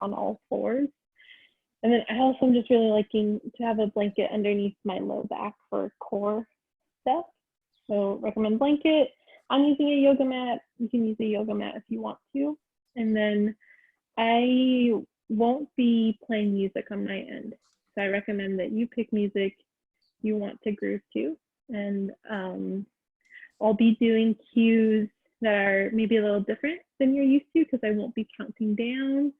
on all fours. And then I also am just really liking to have a blanket underneath my low back for core stuff. So recommend blanket. I'm using a yoga mat. You can use a yoga mat if you want to. And then I won't be playing music on my end. So I recommend that you pick music you want to groove to. And I'll be doing cues that are maybe a little different than you're used to because I won't be counting down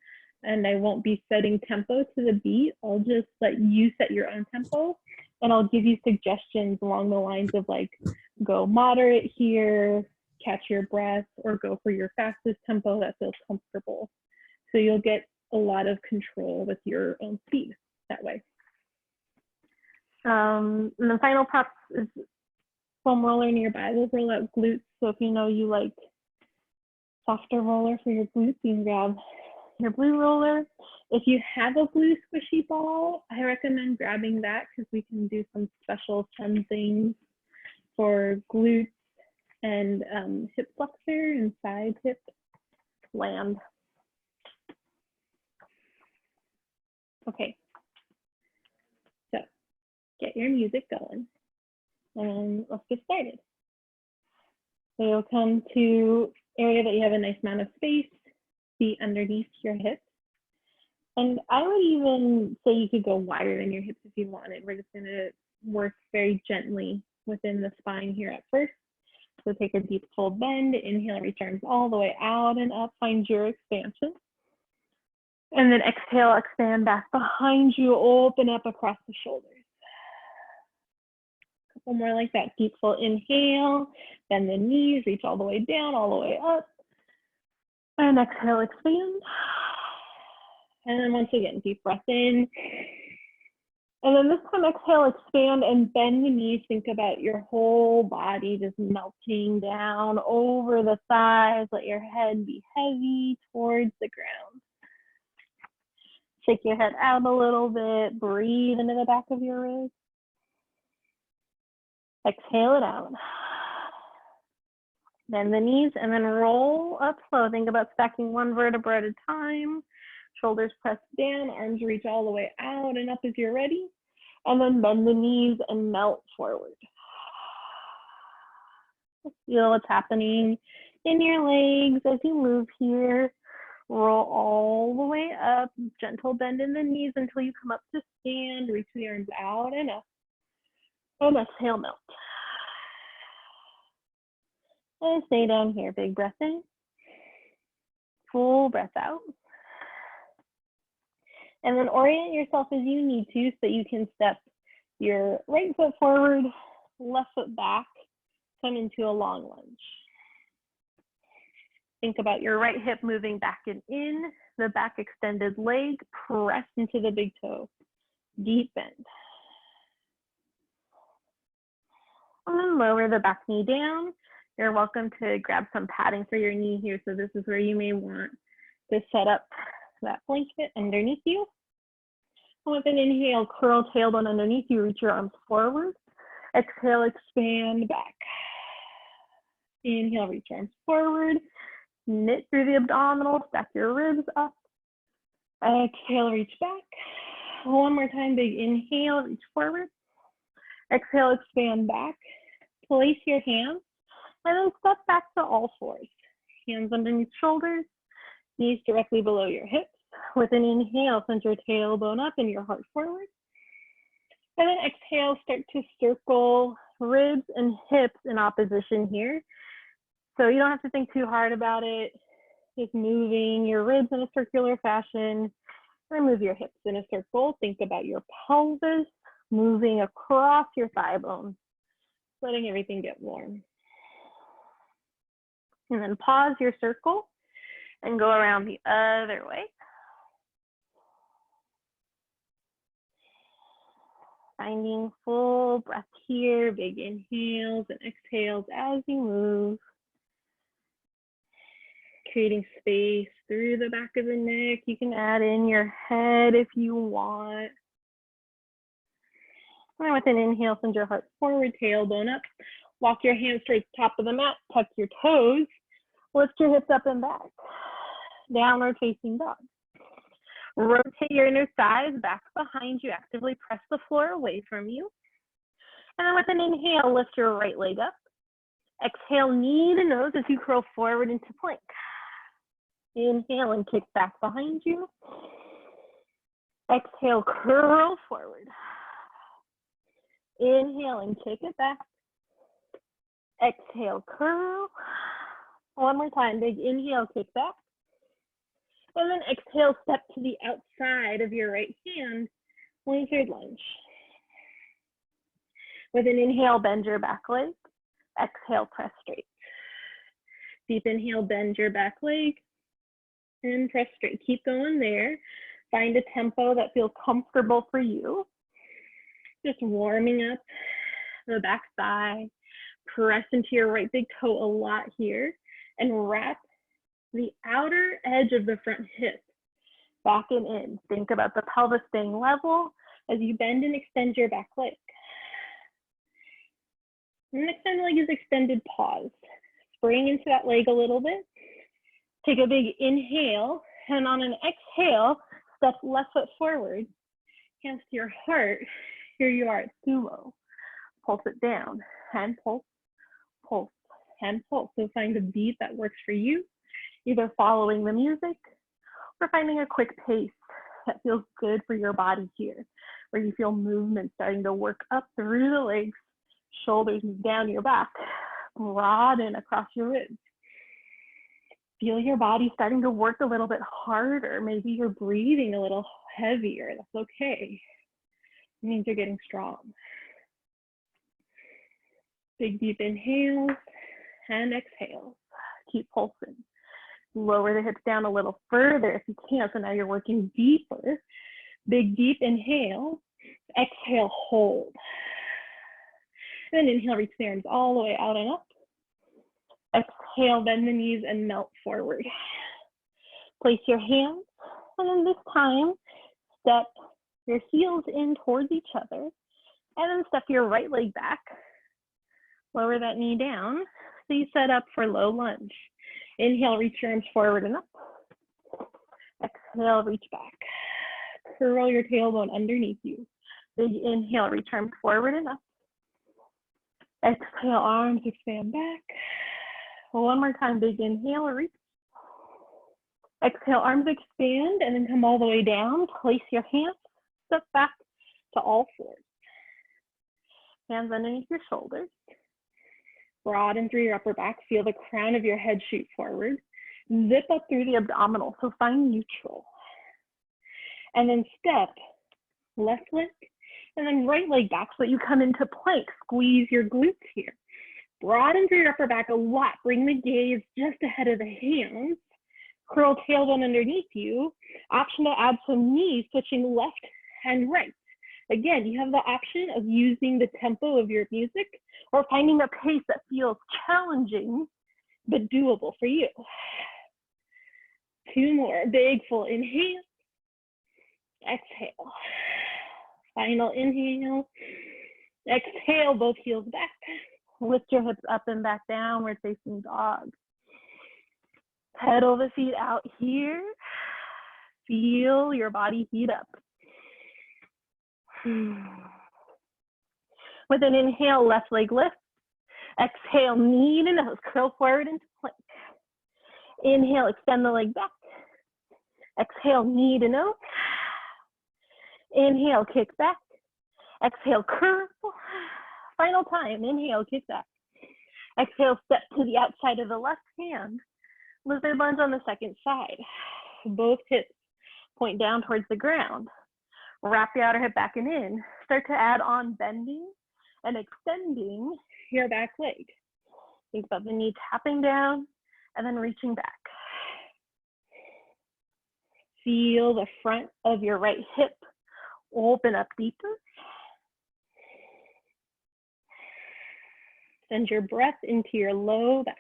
and I won't be setting tempo to the beat. I'll just let you set your own tempo and I'll give you suggestions along the lines of like, go moderate here, catch your breath, or go for your fastest tempo that feels comfortable. So you'll get a lot of control with your own speed that way. And the final props is foam roller nearby. We'll roll out glutes. So if you know you like softer roller for your glutes, you can grab your blue roller. If you have a blue squishy ball, I recommend grabbing that because we can do some special fun things for glutes and hip flexor and side hip land. Okay, so get your music going and let's get started. So you'll come to area that you have a nice amount of space, feet underneath your hips. And I would even say you could go wider than your hips if you wanted. We're just gonna work very gently within the spine here at first. So take a deep full bend, inhale, reach arms all the way out and up, find your expansion. And then exhale, expand back behind you, open up across the shoulders. A couple more like that, deep full inhale, bend the knees, reach all the way down, all the way up. And exhale, expand. And then once again, deep breath in. And then this time, exhale, expand and bend the knees. Think about your whole body just melting down over the thighs. Let your head be heavy towards the ground. Shake your head out a little bit. Breathe into the back of your ribs. Exhale it out. Bend the knees and then roll up slow. Think about stacking one vertebra at a time. Shoulders press down, arms reach all the way out and up as you're ready. And then bend the knees and melt forward. Feel what's happening in your legs as you move here. Roll all the way up, gentle bend in the knees until you come up to stand. Reach the arms out and up. And exhale, melt. And stay down here, big breath in. Full breath out. And then orient yourself as you need to so that you can step your right foot forward, left foot back, come into a long lunge. Think about your right hip moving back and in, the back extended leg, press into the big toe, deep bend. And then lower the back knee down. You're welcome to grab some padding for your knee here. So this is where you may want to set up that blanket underneath you. And with an inhale, curl tailbone underneath you, reach your arms forward. Exhale, expand back. Inhale, reach arms forward. Knit through the abdominal, stack your ribs up. Exhale, reach back. One more time, big inhale, reach forward. Exhale, expand back. Place your hands and then step back to all fours. Hands underneath shoulders. Knees directly below your hips. With an inhale, send your tailbone up and your heart forward. And then exhale, start to circle ribs and hips in opposition here. So you don't have to think too hard about it. Just moving your ribs in a circular fashion. And move your hips in a circle. Think about your pelvis moving across your thigh bone, letting everything get warm. And then pause your circle and go around the other way. Finding full breath here, big inhales and exhales as you move. Creating space through the back of the neck. You can add in your head if you want. And with an inhale, send your heart forward, tailbone up. Walk your hands towards the top of the mat, tuck your toes. Lift your hips up and back. Downward facing dog. Rotate your inner thighs back behind you. Actively press the floor away from you. And then with an inhale, lift your right leg up. Exhale, knee to nose as you curl forward into plank. Inhale and kick back behind you. Exhale, curl forward. Inhale and kick it back. Exhale, curl. One more time, big inhale, kick back. And then exhale, step to the outside of your right hand, lizard lunge. With an inhale, bend your back leg. Exhale, press straight. Deep inhale, bend your back leg and press straight. Keep going there. Find a tempo that feels comfortable for you. Just warming up the back thigh. Press into your right big toe a lot here and wrap the outer edge of the front hip back and in. Think about the pelvis staying level as you bend and extend your back leg. And the extended leg is extended pause. Spring into that leg a little bit. Take a big inhale, and on an exhale, step left foot forward. Hands to your heart. Here you are at sumo. Pulse it down. Hand pulse, pulse, hand pulse. So find a beat that works for you, either following the music or finding a quick pace that feels good for your body here, where you feel movement starting to work up through the legs, shoulders down your back, broaden across your ribs. Feel your body starting to work a little bit harder. Maybe you're breathing a little heavier. That's okay. It means you're getting strong. Big deep inhales and exhales. Keep pulsing. Lower the hips down a little further if you can. So now you're working deeper. Big deep inhale. Exhale, hold. And then inhale, reach the arms all the way out and up. Exhale, bend the knees and melt forward. Place your hands, and then this time, step your heels in towards each other, and then step your right leg back. Lower that knee down, so you set up for low lunge. Inhale, reach your arms forward and up. Exhale, reach back. Curl your tailbone underneath you. Big inhale, reach arms forward and up. Exhale, arms expand back. One more time, big inhale, reach. Exhale, arms expand and then come all the way down. Place your hands, step back to all fours. Hands underneath your shoulders. Broaden through your upper back. Feel the crown of your head shoot forward. Zip up through the abdominal, so find neutral. And then step left leg and then right leg back so that you come into plank. Squeeze your glutes here. Broaden through your upper back a lot. Bring the gaze just ahead of the hands. Curl tailbone underneath you. Option to add some knees, switching left and right. Again, you have the option of using the tempo of your music or finding a pace that feels challenging but doable for you. Two more. Big full inhale. Exhale. Final inhale. Exhale, both heels back. Lift your hips up and back, downward facing dog. Pedal the feet out here. Feel your body heat up. With an inhale, left leg lift. Exhale, knee to nose, curl forward into plank. Inhale, extend the leg back. Exhale, knee to nose. Inhale, kick back. Exhale, curl. Final time, inhale, kick back. Exhale, step to the outside of the left hand. Lizard lunge on the second side. Both hips point down towards the ground. Wrap the outer hip back and in. Start to add on bending and extending your back leg. Think about the knee tapping down and then reaching back. Feel the front of your right hip open up deeper. Send your breath into your low back.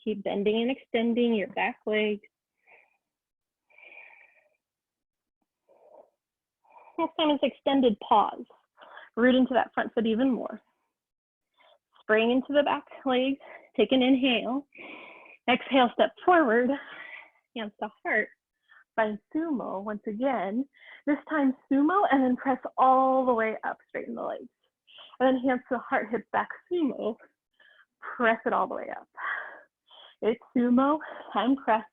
Keep bending and extending your back leg. Next time is extended pause. Root into that front foot even more. Spring into the back leg. Take an inhale. Exhale, step forward. hands to heart. Find sumo once again. This time sumo, and then press all the way up, straighten the legs. And then hands to heart, hips back, sumo. Press it all the way up. It's sumo and press,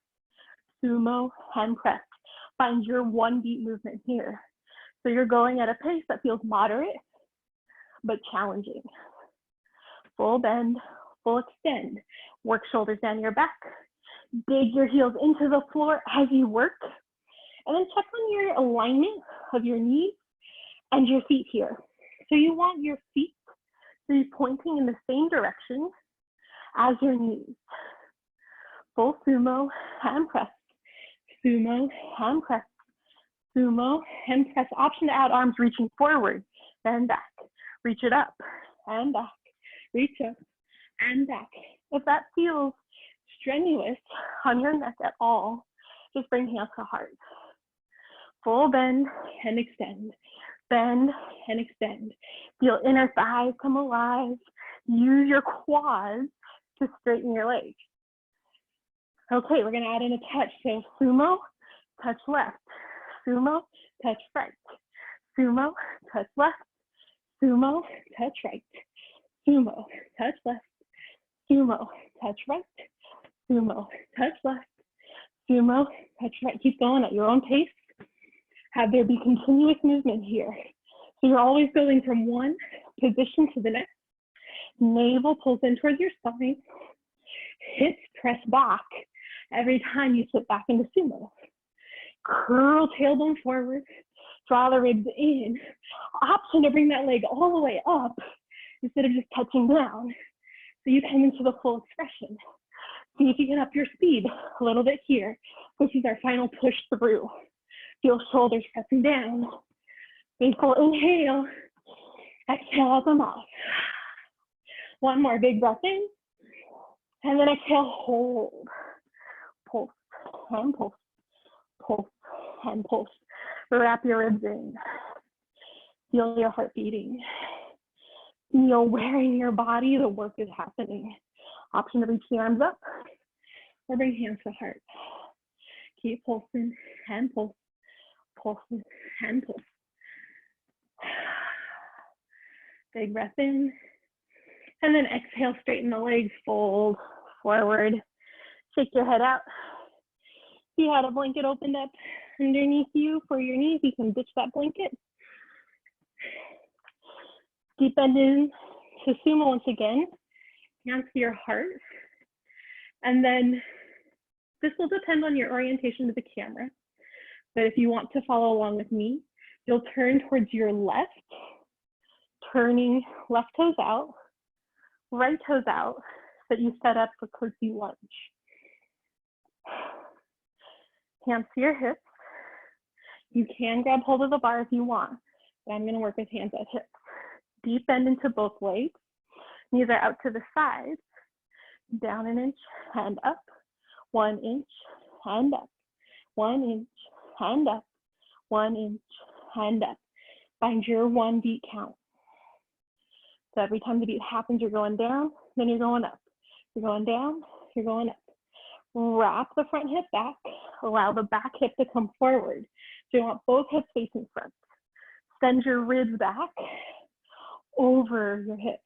sumo and press. Find your 1 beat movement here. So you're going at a pace that feels moderate, but challenging. Full bend, full extend. Work shoulders down your back. Dig your heels into the floor as you work. And then check on your alignment of your knees and your feet here. So you want your feet to be pointing in the same direction as your knees. Full sumo, hand press, sumo, hand press, sumo, hand press. Option to add arms reaching forward, then back. Reach it up and back, reach up and back. If that feels strenuous on your neck at all, just bring hands to heart. Full bend and extend, bend and extend. Feel inner thighs come alive. Use your quads to straighten your legs. Okay, we're gonna add in a touch. So sumo, touch left, sumo, touch right, sumo, touch left, sumo, touch right, sumo, touch left, sumo, touch right, sumo, touch left, sumo, touch right. Keep going at your own pace. Have there be continuous movement here. So you're always going from one position to the next. Navel pulls in towards your spine. Hips press back every time you slip back into sumo. Curl tailbone forward. Draw the ribs in. Option to bring that leg all the way up instead of just touching down. So you come into the full expression. See if you can up your speed a little bit here. This is our final push through. Feel shoulders pressing down. Big full inhale. Exhale out the mouth. One more big breath in. And then exhale, hold. Pulse and pulse. Pulse and pulse. Wrap your ribs in. Feel your heart beating. Feel where in your body the work is happening. Option to reach the arms up or bring hands to heart. Keep pulsing and pulse. Pulsing and pulse. Big breath in. And then exhale, straighten the legs, fold forward. Shake your head out. If you had a blanket opened up underneath you for your knees, you can ditch that blanket. Deep bend in to sumo once again. Hands to your heart. And then this will depend on your orientation to the camera. But if you want to follow along with me, you'll turn towards your left, turning left toes out, right toes out, so that you set up for curtsy lunge. Hands to your hips. You can grab hold of the bar if you want, but I'm gonna work with hands at hips. Deep bend into both legs. Knees are out to the sides. Down an inch and up. 1 inch and up. 1 inch and up. 1 inch and up. Find your 1 beat count. So every time the beat happens, you're going down, then you're going up. You're going down, you're going up. Wrap the front hip back. Allow the back hip to come forward. So you want both hips facing front. Send your ribs back over your hips.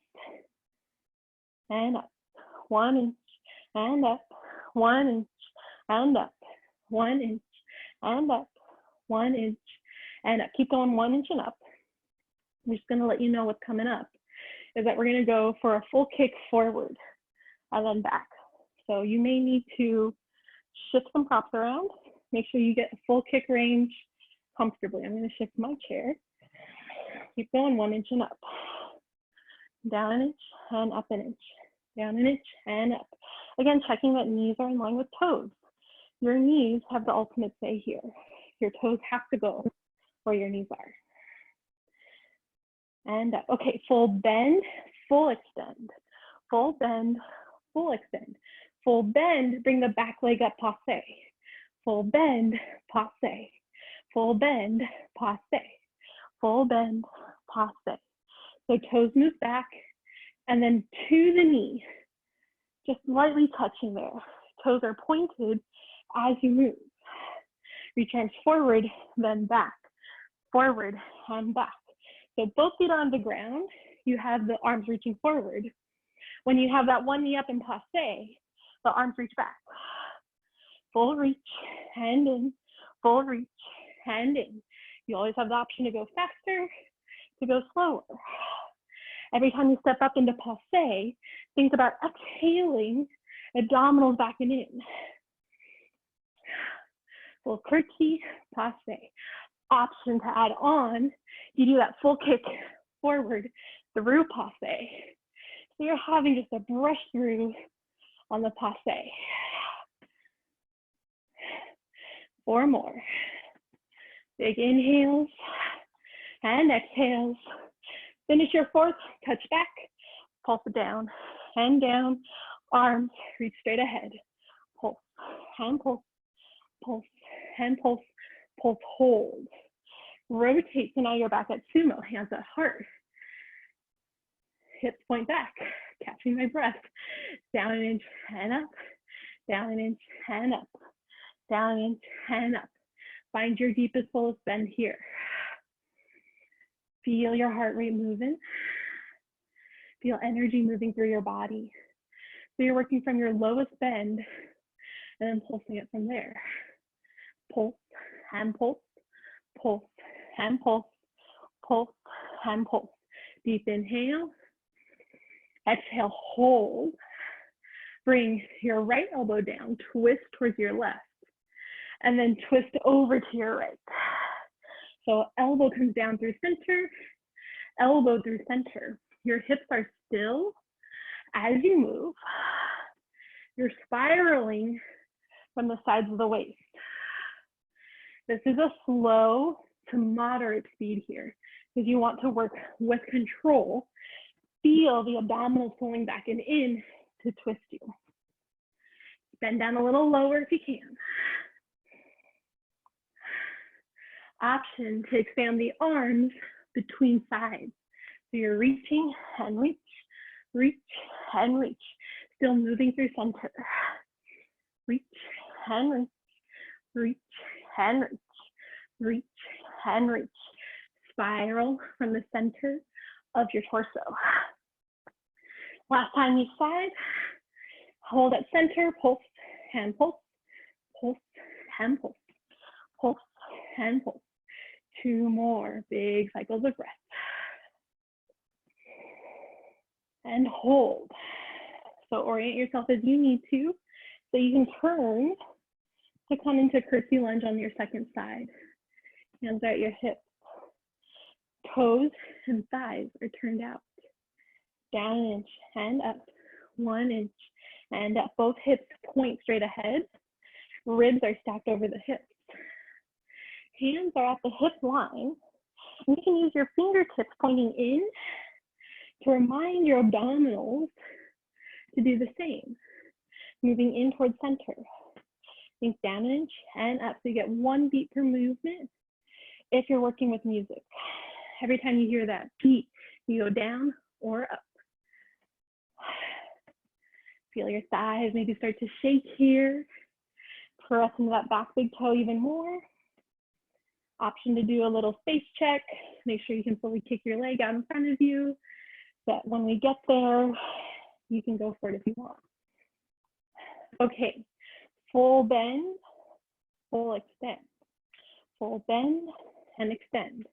And up. 1 inch and up. 1 inch and up. 1 inch and up. 1 inch and up. Keep going 1 inch and up. I'm just going to let you know what's coming up is that we're going to go for a full kick forward and then back. So you may need to shift some props around. Make sure you get a full kick range comfortably. I'm going to shift my chair. Keep going 1 inch and up. Down an inch and up an inch. Down an inch and up. Again, checking that knees are in line with toes. Your knees have the ultimate say here. Your toes have to go where your knees are. And up. Okay, full bend, full extend. Full bend, full extend. Full bend, bring the back leg up, passe. Full bend, passe. Full bend, passe. Full bend, passe. So toes move back and then to the knee, just lightly touching there. Toes are pointed as you move. Reach arms forward, then back, forward and back. So both feet on the ground, you have the arms reaching forward. When you have that one knee up in passe, the arms reach back. Full reach, hand in, full reach, hand in. You always have the option to go faster, to go slower. Every time you step up into passe, think about exhaling, abdominals back and in. Full curtsy, passe. Option to add on, you do that full kick forward through passe. So you're having just a brush through on the passe. 4 more. Big inhales and exhales. Finish your 4th, touch back, pulse it down, hand down, arms, reach straight ahead. Pulse, hand pulse, pulse, hand pulse, pulse, hold. Rotate, so now you're back at sumo, hands at heart. Hips point back, catching my breath. Down an inch and up, down an inch and up, down an inch and up. Find your deepest, fullest bend here. Feel your heart rate moving. Feel energy moving through your body. So you're working from your lowest bend and then pulsing it from there. Pulse, hand pulse, pulse, hand pulse, pulse, hand pulse. Deep inhale. Exhale, hold. Bring your right elbow down, twist towards your left, and then twist over to your right. So elbow comes down through center, elbow through center. Your hips are still as you move. You're spiraling from the sides of the waist. This is a slow to moderate speed here because you want to work with control. Feel the abdominals pulling back and in to twist you. Bend down a little lower if you can. Option to expand the arms between sides. So you're reaching and reach, reach and reach. Still moving through center. Reach and reach, reach and reach, reach and reach. Spiral from the center of your torso. Last time each side. Hold at center, pulse, hand pulse, pulse, hand pulse, pulse, hand pulse. 2 more big cycles of breath. And hold. So orient yourself as you need to, so you can turn to come into curtsy lunge on your second side. Hands out your hips. Toes and thighs are turned out. Down an inch and up. 1 inch and up. Both hips point straight ahead. Ribs are stacked over the hips. Hands are at the hip line. You can use your fingertips pointing in to remind your abdominals to do the same. Moving in towards center. Think down an inch and up, so you get 1 beat per movement if you're working with music. Every time you hear that beat, you go down or up. Feel your thighs maybe start to shake here. Press into that back big toe even more. Option to do a little space check. Make sure you can fully kick your leg out in front of you. That when we get there, you can go for it if you want. Okay, full bend, full extend. Full bend and extend.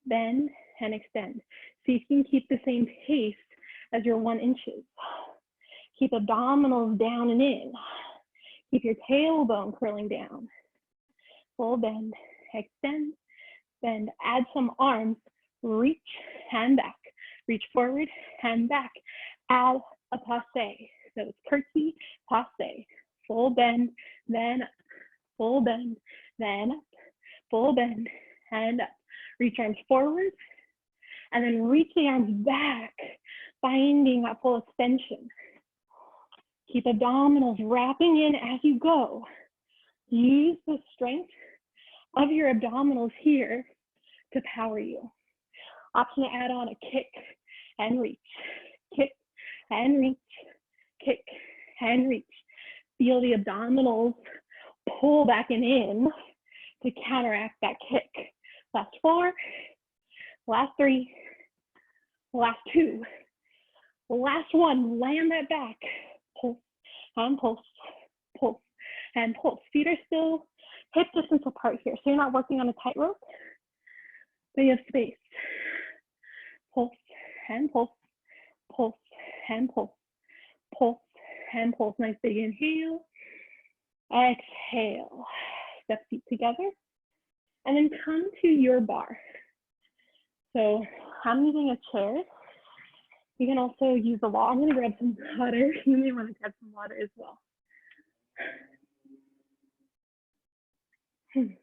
Bend and extend. So you can keep the same pace as your 1 inches. Keep abdominals down and in. Keep your tailbone curling down. Full bend, extend, bend. Add some arms, reach, hand back. Reach forward, hand back. Add a passe. So it's curtsy, passe. Full bend, then up. Full bend, then up. Full bend, and up. Reach arms forward, and then reach the arms back, finding that full extension. Keep abdominals wrapping in as you go. Use the strength of your abdominals here to power you. Option to add on a kick and reach. Kick and reach. Kick and reach. Feel the abdominals pull back and in to counteract that kick. Last 4, last 3, last 2, last 1, land that back, pulse, and pulse, pulse, and pulse. Feet are still hip distance apart here, so you're not working on a tightrope, but you have space. Pulse, and pulse, pulse, and pulse, pulse, and pulse. Nice big inhale, exhale. Step feet together, and then come to your bar. So I'm using a chair. You can also use a wall. I'm gonna grab some water. You may wanna grab some water as well. And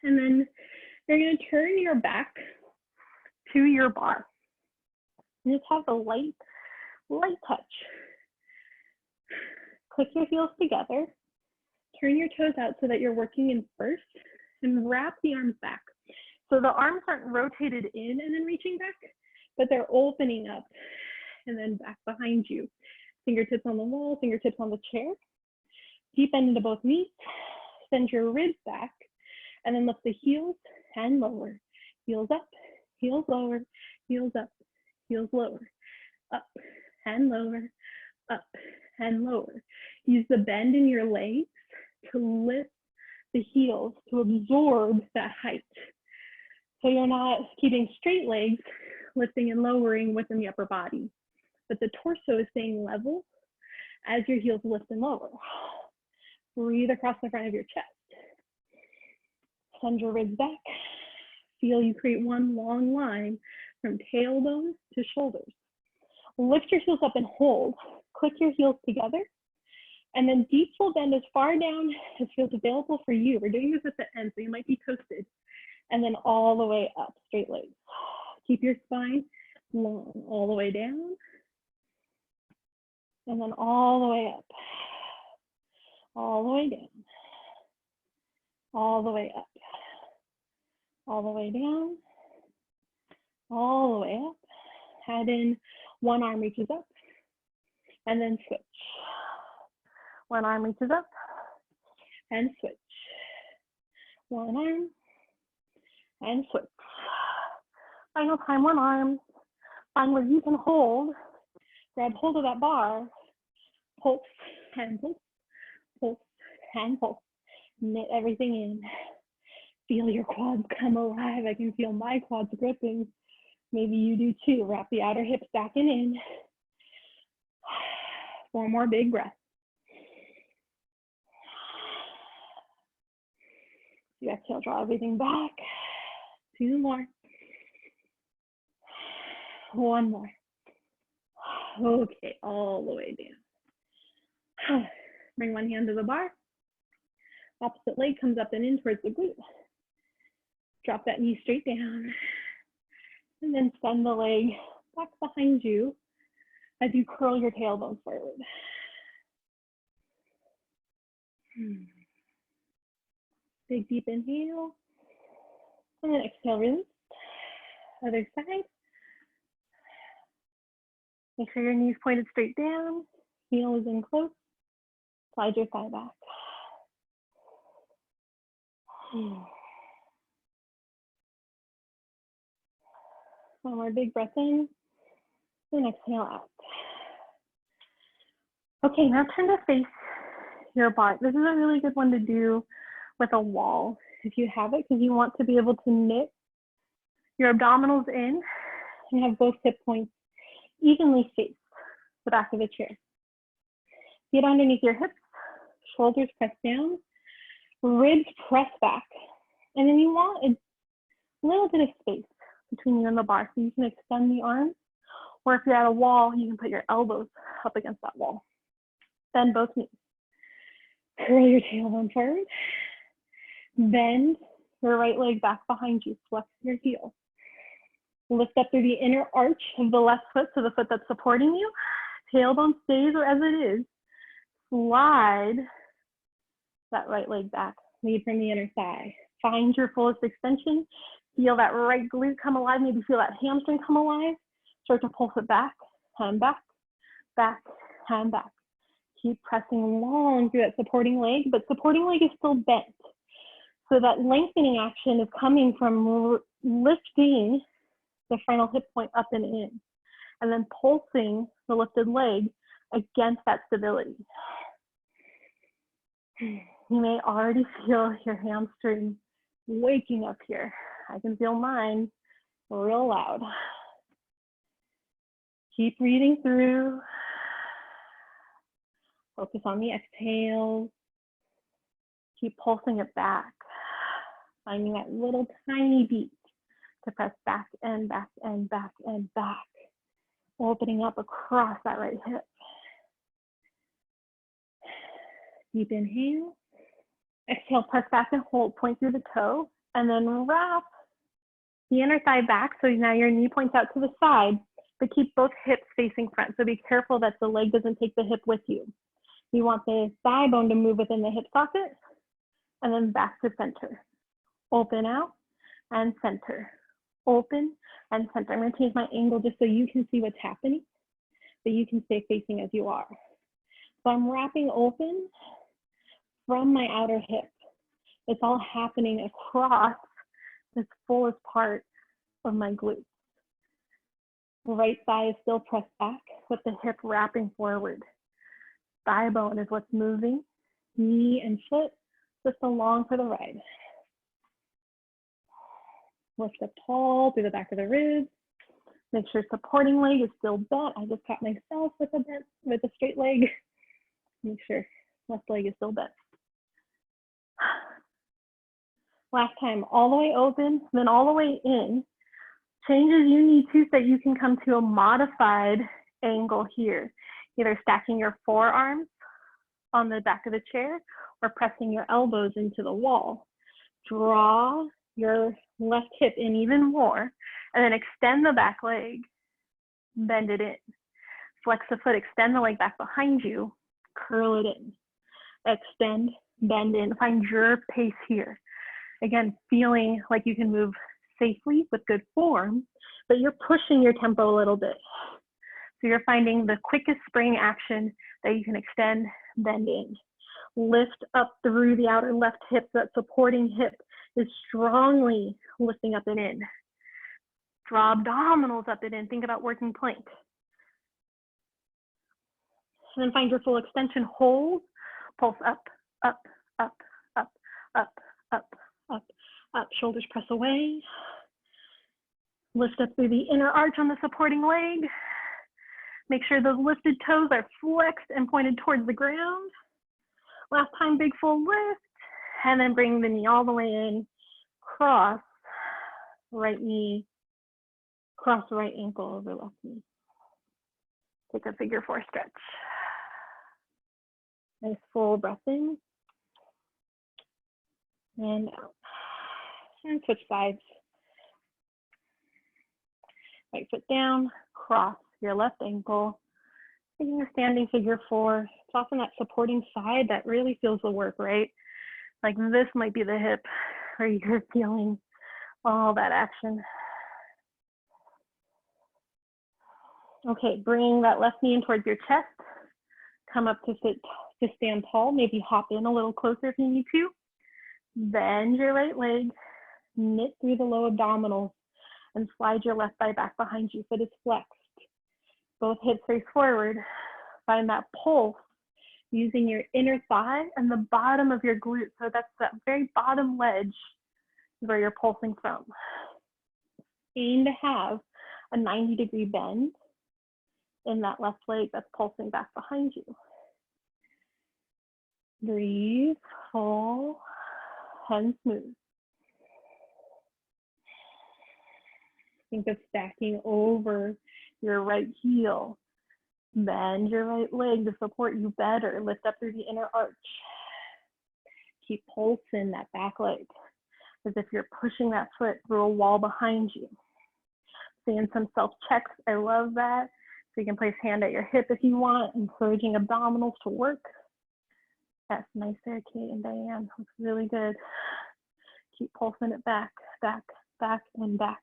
then you're gonna turn your back to your bar. And just have a light touch. Click your heels together. Turn your toes out so that you're working in first, and wrap the arms back. So the arms aren't rotated in and then reaching back, but they're opening up and then back behind you. Fingertips on the wall, fingertips on the chair. Deep bend into both knees. Send your ribs back, and then lift the heels and lower. Heels up, heels lower, heels up, heels lower. Up and lower, up and lower. Use the bend in your legs to lift the heels to absorb that height. So you're not keeping straight legs, lifting and lowering within the upper body, but the torso is staying level as your heels lift and lower. Breathe across the front of your chest. Send your ribs back. Feel you create one long line from tailbone to shoulders. Lift your heels up and hold. Click your heels together. And then deep full bend as far down as feels available for you. We're doing this at the end, so you might be toasted. And then all the way up, straight legs. Keep your spine long, all the way down. And then all the way up. All the way down. All the way up. All the way down. All the way up. Head in, one arm reaches up. And then switch. One arm reaches up and switch. One arm and switch. Final time, one arm. Find where you can hold. Grab hold of that bar. Pulse and pulse. Pulse and pulse. Knit everything in. Feel your quads come alive. I can feel my quads gripping. Maybe you do too. Wrap the outer hips back and in. 4 more big breaths. You exhale, draw everything back. 2 more. 1 more. Okay, all the way down. Bring one hand to the bar. Opposite leg comes up and in towards the glute. Drop that knee straight down. And then send the leg back behind you as you curl your tailbone forward. Big deep inhale. And then exhale, release. Other side. Make sure your knees pointed straight down. Heel is in close. Slide your thigh back. One more big breath in. And exhale out. Okay, now turn to face your bar. This is a really good one to do with a wall if you have it, because you want to be able to knit your abdominals in and have both hip points evenly face the back of the chair. Feet underneath your hips, shoulders press down, ribs press back. And then you want a little bit of space between you and the bar, so you can extend the arms, or if you're at a wall, you can put your elbows up against that wall. Bend both knees. Curl your tailbone forward. Bend your right leg back behind you, flex your heel. Lift up through the inner arch of the left foot, so the foot that's supporting you. Tailbone stays as it is. Slide that right leg back, lead from the inner thigh. Find your fullest extension. Feel that right glute come alive, maybe feel that hamstring come alive. Start to pulse it back, and back, back, and back. Keep pressing long through that supporting leg, but supporting leg is still bent. So that lengthening action is coming from lifting the frontal hip point up and in, and then pulsing the lifted leg against that stability. You may already feel your hamstring waking up here. I can feel mine real loud. Keep breathing through. Focus on the exhale. Keep pulsing it back. Finding that little tiny beat to press back and back and back and back. Opening up across that right hip. Deep inhale. Exhale, press back and hold, point through the toe, and then wrap the inner thigh back. So now your knee points out to the side, but keep both hips facing front. So be careful that the leg doesn't take the hip with you. You want the thigh bone to move within the hip socket, and then back to center. Open out and center. Open and center. I'm going to change my angle just so you can see what's happening, but you can stay facing as you are. So I'm wrapping open from my outer hip. It's all happening across this fullest part of my glutes. The right thigh is still pressed back with the hip wrapping forward. Thigh bone is what's moving. Knee and foot just along for the ride. Lift up tall through the back of the ribs. Make sure supporting leg is still bent. I just caught myself with a straight leg. Make sure left leg is still bent. Last time, all the way open, then all the way in. Changes you need to so that you can come to a modified angle here. Either stacking your forearms on the back of the chair or pressing your elbows into the wall. Draw your left hip in even more, and then extend the back leg, bend it in. Flex the foot, extend the leg back behind you, curl it in. Extend, bend in, find your pace here. Again, feeling like you can move safely with good form, but you're pushing your tempo a little bit. So you're finding the quickest spring action that you can extend, bend in. Lift up through the outer left hip. That supporting hip is strongly lifting up and in. Draw abdominals up and in. Think about working plank. And then find your full extension. Hold, pulse up, up, up, up, up, up, up, up. Shoulders press away. Lift up through the inner arch on the supporting leg. Make sure those lifted toes are flexed and pointed towards the ground. Last time, big full lift, and then bring the knee all the way in. Cross right knee, cross right ankle over left knee. Take a figure 4 stretch. Nice full breath in and out. And switch sides. Right foot down, cross your left ankle. Taking a standing figure 4. It's often that supporting side that really feels the work, right? Like this might be the hip where you're feeling all that action. Okay, bring that left knee in towards your chest. Come up to stand tall. Maybe hop in a little closer if you need to. Bend your right leg, knit through the low abdominals, and slide your left thigh back behind you. Foot is flexed. Both hips face forward. Find that pulse using your inner thigh and the bottom of your glute. So that's that very bottom ledge where you're pulsing from. Aim to have a 90-degree bend in that left leg that's pulsing back behind you. Breathe, full, and smooth. Think of stacking over your right heel. Bend your right leg to support you better. Lift up through the inner arch. Keep pulsing that back leg as if you're pushing that foot through a wall behind you. Seeing some self checks. I love that. So you can place hand at your hip if you want, encouraging abdominals to work. That's nice there, Kate and Diane. Looks really good. Keep pulsing it back, back, back, and back.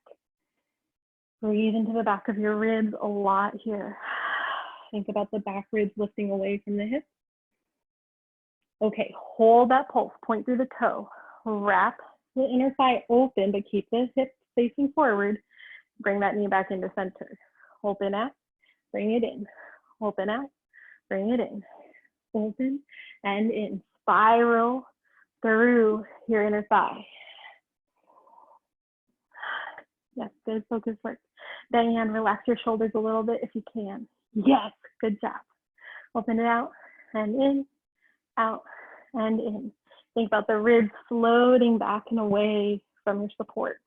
Breathe into the back of your ribs a lot here. Think about the back ribs lifting away from the hips. Okay, hold that pulse, point through the toe, wrap the inner thigh open, but keep the hip facing forward. Bring that knee back into center. Open out, bring it in. Open out, bring it in. Open and in. Spiral through your inner thigh. Yes, good focus work. Diane, relax your shoulders a little bit if you can. Yes, good job. Open it out and in, out and in. Think about the ribs floating back and away from your support.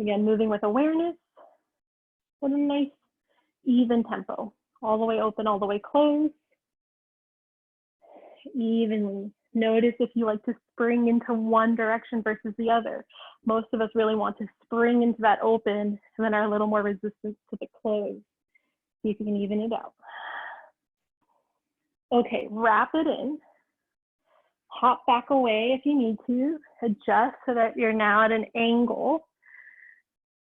Again, moving with awareness, with a nice even tempo. All the way open, all the way closed. Evenly. Notice if you like to spring into one direction versus the other. Most of us really want to spring into that open and then are a little more resistant to the close. See if you can even it out. Okay, wrap it in. Hop back away if you need to. Adjust so that you're now at an angle.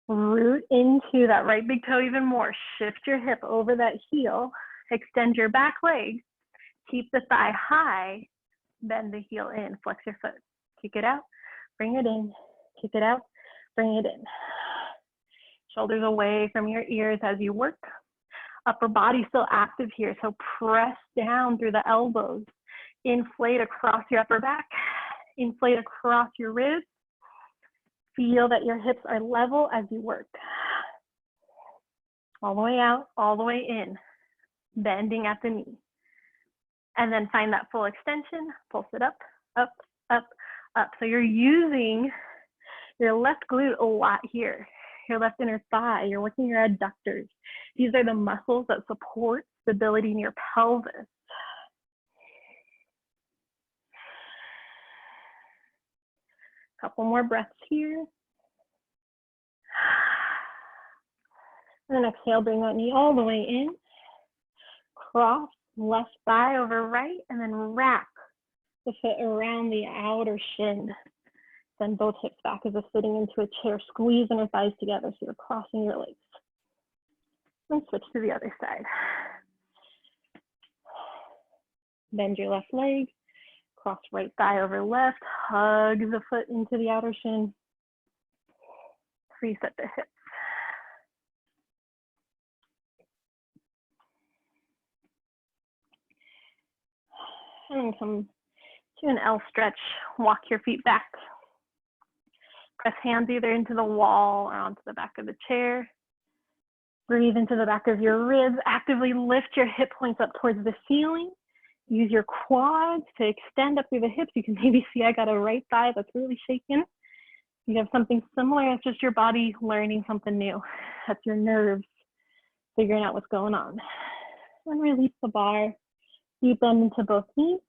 Root into that right big toe even more. Shift your hip over that heel. Extend your back leg. Keep the thigh high. Bend the heel in. Flex your foot. Kick it out. Bring it in. Kick it out. Bring it in. Shoulders away from your ears as you work. Upper body still active here, so press down through the elbows. Inflate across your upper back. Inflate across your ribs. Feel that your hips are level as you work. All the way out, all the way in. Bending at the knee. And then find that full extension. Pulse it up, up, up, up. So you're using your left glute a lot here. Your left inner thigh. You're working your adductors. These are the muscles that support stability in your pelvis. Couple more breaths here. And then exhale, bring that knee all the way in. Cross left thigh over right, and then wrap the foot around the outer shin. Send both hips back as if sitting into a chair. Squeeze inner thighs together so you're crossing your legs. And switch to the other side. Bend your left leg. Cross right thigh over left, hug the foot into the outer shin. Reset the hips. And then come to an L stretch. Walk your feet back. Press hands either into the wall or onto the back of the chair. Breathe into the back of your ribs. Actively lift your hip points up towards the ceiling. Use your quads to extend up through the hips. You can maybe see I got a right thigh that's really shaken. If you have something similar, it's just your body learning something new. That's your nerves figuring out what's going on. And release the bar. Deep bend into both knees.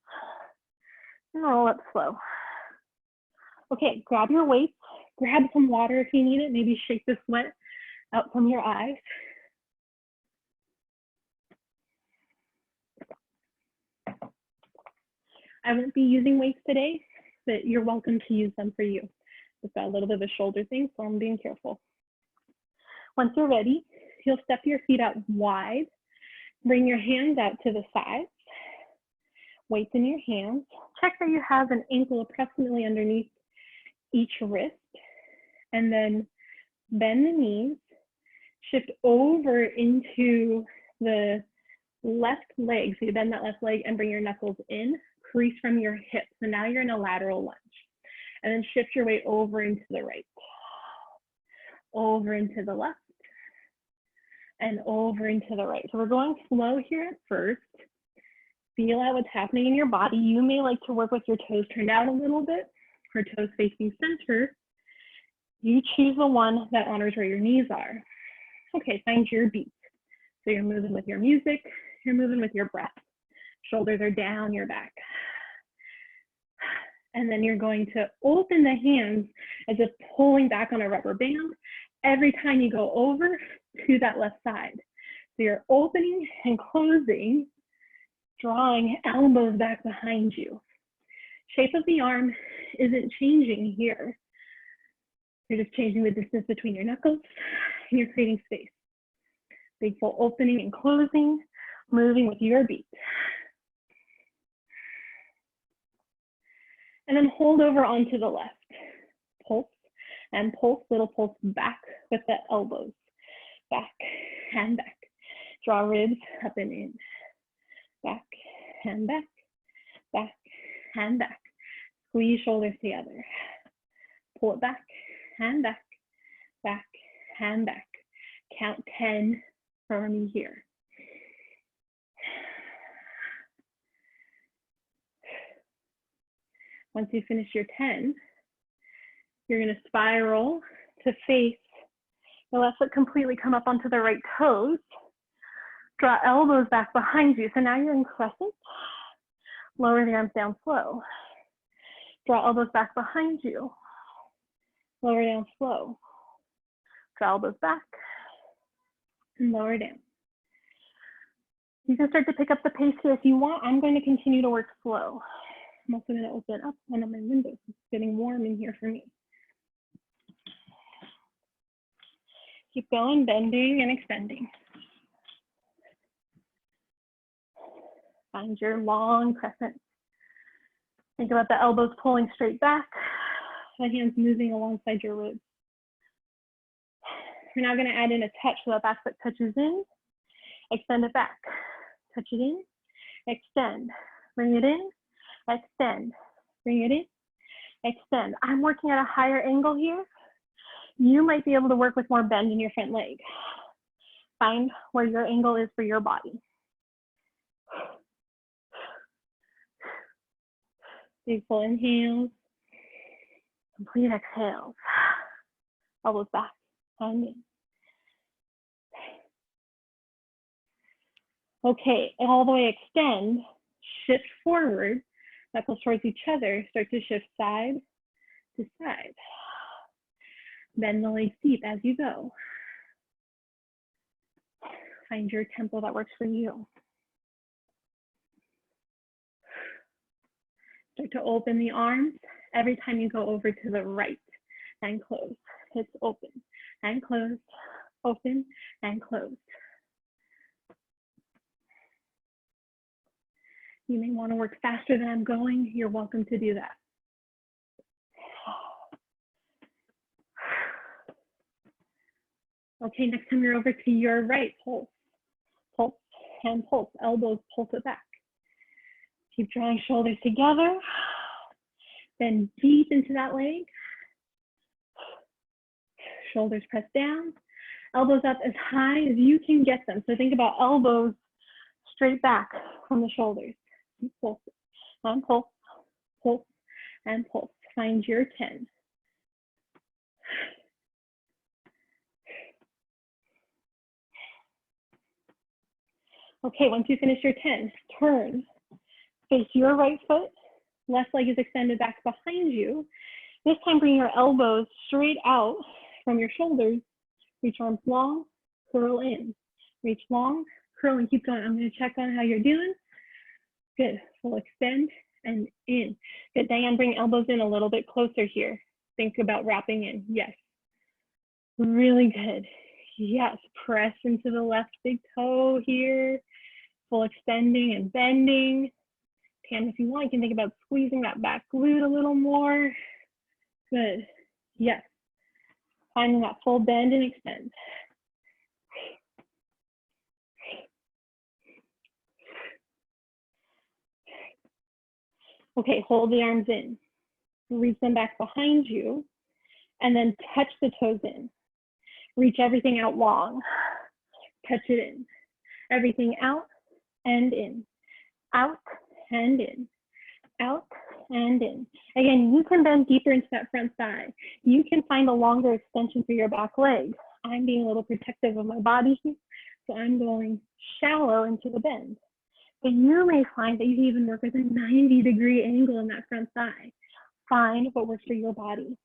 And roll up slow. Okay, grab your weights. Grab some water if you need it. Maybe shake the sweat out from your eyes. I won't be using weights today, but you're welcome to use them for you. It's got a little bit of a shoulder thing, so I'm being careful. Once you're ready, you'll step your feet out wide. Bring your hands out to the sides. Weights in your hands. Check that you have an ankle approximately underneath each wrist. And then bend the knees. Shift over into the left leg. So you bend that left leg and bring your knuckles in. Crease from your hips. So now you're in a lateral lunge. And then shift your weight over into the right. Over into the left. And over into the right. So we're going slow here at first. Feel out what's happening in your body. You may like to work with your toes turned out a little bit, or toes facing center. You choose the one that honors where your knees are. Okay, find your beat. So you're moving with your music, you're moving with your breath. Shoulders are down your back. And then you're going to open the hands as if pulling back on a rubber band every time you go over to that left side. So you're opening and closing, drawing elbows back behind you. Shape of the arm isn't changing here. You're just changing the distance between your knuckles and you're creating space. Big full opening and closing, moving with your beat. And then hold over onto the left. Pulse and pulse, little pulse back with the elbows. Back and back. Draw ribs up and in. Back and back. Back and back. Squeeze shoulders together. Pull it back and back. Back and back. Count 10 for me here. Once you finish your 10, you're going to spiral to face the left foot completely, come up onto the right toes. Draw elbows back behind you. So now you're in crescent. Lower the arms down slow. Draw elbows back behind you. Lower down slow. Draw elbows back and lower down. You can start to pick up the pace here if you want. I'm going to continue to work slow. I'm also going to open up one of my windows. It's getting warm in here for me. Keep going, bending and extending. Find your long crescent. Think about the elbows pulling straight back, the hands moving alongside your ribs. We're now going to add in a touch so that back foot touches in. Extend it back. Touch it in. Extend. Bring it in. Extend. Bring it in. Extend. I'm working at a higher angle here. You might be able to work with more bend in your front leg. Find where your angle is for your body. Big full inhales. Complete exhales. Elbows back. And in. Okay, all the way extend. Shift forward. Knuckles towards each other. Start to shift side to side. Bend the legs deep as you go. Find your tempo that works for you. Start to open the arms every time you go over to the right and close. It's open and closed, open and closed. You may want to work faster than I'm going. You're welcome to do that. Okay, next time you're over to your right, pulse, pulse, and pulse, elbows, pulse it back. Keep drawing shoulders together, then deep into that leg. Shoulders press down, elbows up as high as you can get them. So think about elbows straight back from the shoulders. Pulse, and pulse, pulse, and pulse. Find your 10. Okay, once you finish your 10, turn. Face your right foot. Left leg is extended back behind you. This time, bring your elbows straight out from your shoulders. Reach arms long, curl in. Reach long, curl and keep going. I'm going to check on how you're doing. Good. We'll extend and in. Good. Diane, bring elbows in a little bit closer here. Think about wrapping in. Yes. Really good. Yes. Press into the left big toe here. Full extending and bending. Pam, if you want, you can think about squeezing that back glute a little more. Good. Yes. Finding that full bend and extend. Okay, hold the arms in. Reach them back behind you and then touch the toes in. Reach everything out long. Touch it in. Everything out and in. Out and in. Out and in. Again, you can bend deeper into that front thigh. You can find a longer extension for your back leg. I'm being a little protective of my body here, so I'm going shallow into the bend. But you may find that you can even work with a 90-degree angle in that front thigh. Find what works for your body.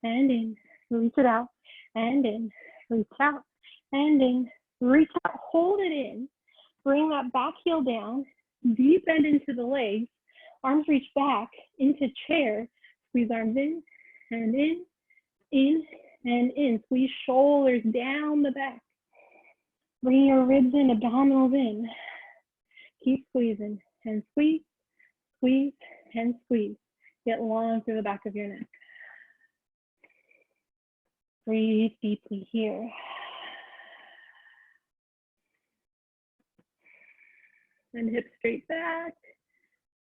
And in, reach it out, and in, reach out, and in, reach out, hold it in, bring that back heel down, deep bend into the legs, arms reach back into chair, squeeze arms in, and in, and in. Squeeze shoulders down the back. Bring your ribs in, abdominals in. Keep squeezing and squeeze, squeeze, and squeeze. Get long through the back of your neck. Breathe deeply here. And hips straight back.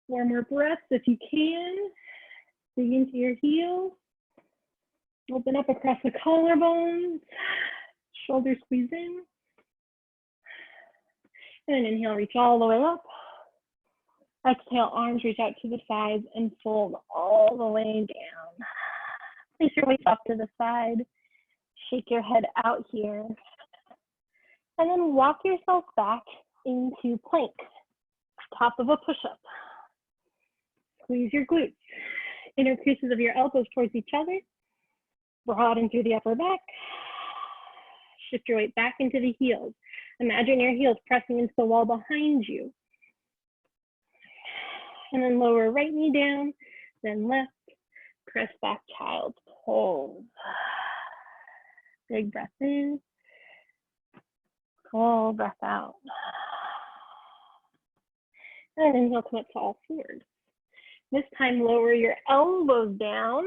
4 more breaths if you can. Dig into your heels. Open up across the collarbones. Shoulders squeeze in. And then inhale, reach all the way up. Exhale, arms reach out to the sides and fold all the way down. Place your weight off to the side. Shake your head out here. And then walk yourself back into plank. Top of a push-up. Squeeze your glutes. Inner creases of your elbows towards each other. Broaden through the upper back. Shift your weight back into the heels. Imagine your heels pressing into the wall behind you. And then lower right knee down, then left. Press back, child's pose. Big breath in. Full breath out. And then you'll come up to all fours. This time, lower your elbows down.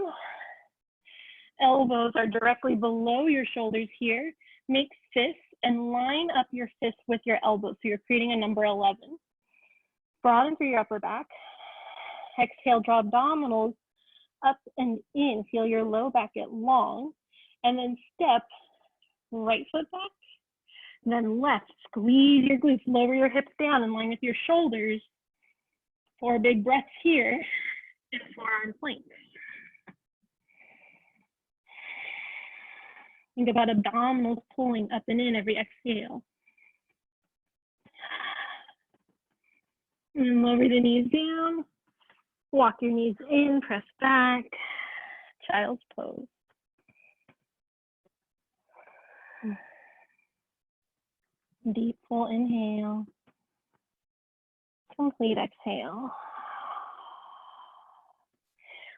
Elbows are directly below your shoulders here. Make fists and line up your fists with your elbows. So you're creating a number 11. Broaden through your upper back. Exhale, draw abdominals up and in. Feel your low back get long. And then step right foot back. Then left. Squeeze your glutes. Lower your hips down in line with your shoulders. 4 big breaths here. And forearm planks. Think about abdominals pulling up and in every exhale. And lower the knees down. Walk your knees in, press back. Child's pose. Deep full inhale. Complete exhale.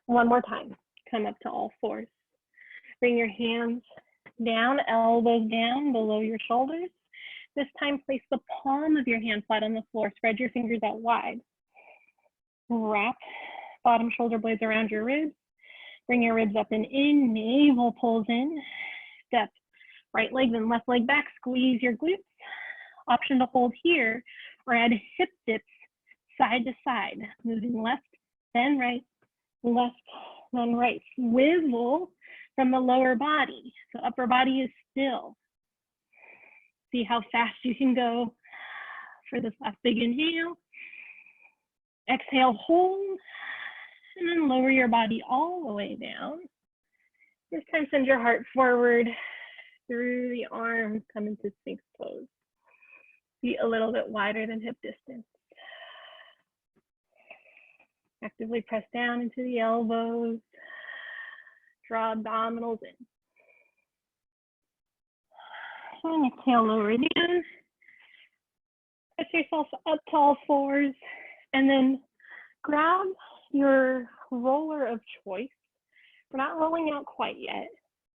One more time. Come up to all fours. Bring your hands down, elbows down below your shoulders. This time, place the palm of your hand flat on the floor. Spread your fingers out wide. Wrap bottom shoulder blades around your ribs. Bring your ribs up and in. Navel pulls in. Step right leg then left leg back. Squeeze your glutes. Option to hold here or add hip dips side to side. Moving left, then right, left, then right. Swivel from the lower body. So upper body is still. See how fast you can go for this last big inhale. Exhale, hold, and then lower your body all the way down. This time send your heart forward through the arms, come into Sphinx pose. Feet a little bit wider than hip distance. Actively press down into the elbows. Draw abdominals in. And exhale, lower down. Press yourself up to all fours. And then grab your roller of choice. We're not rolling out quite yet,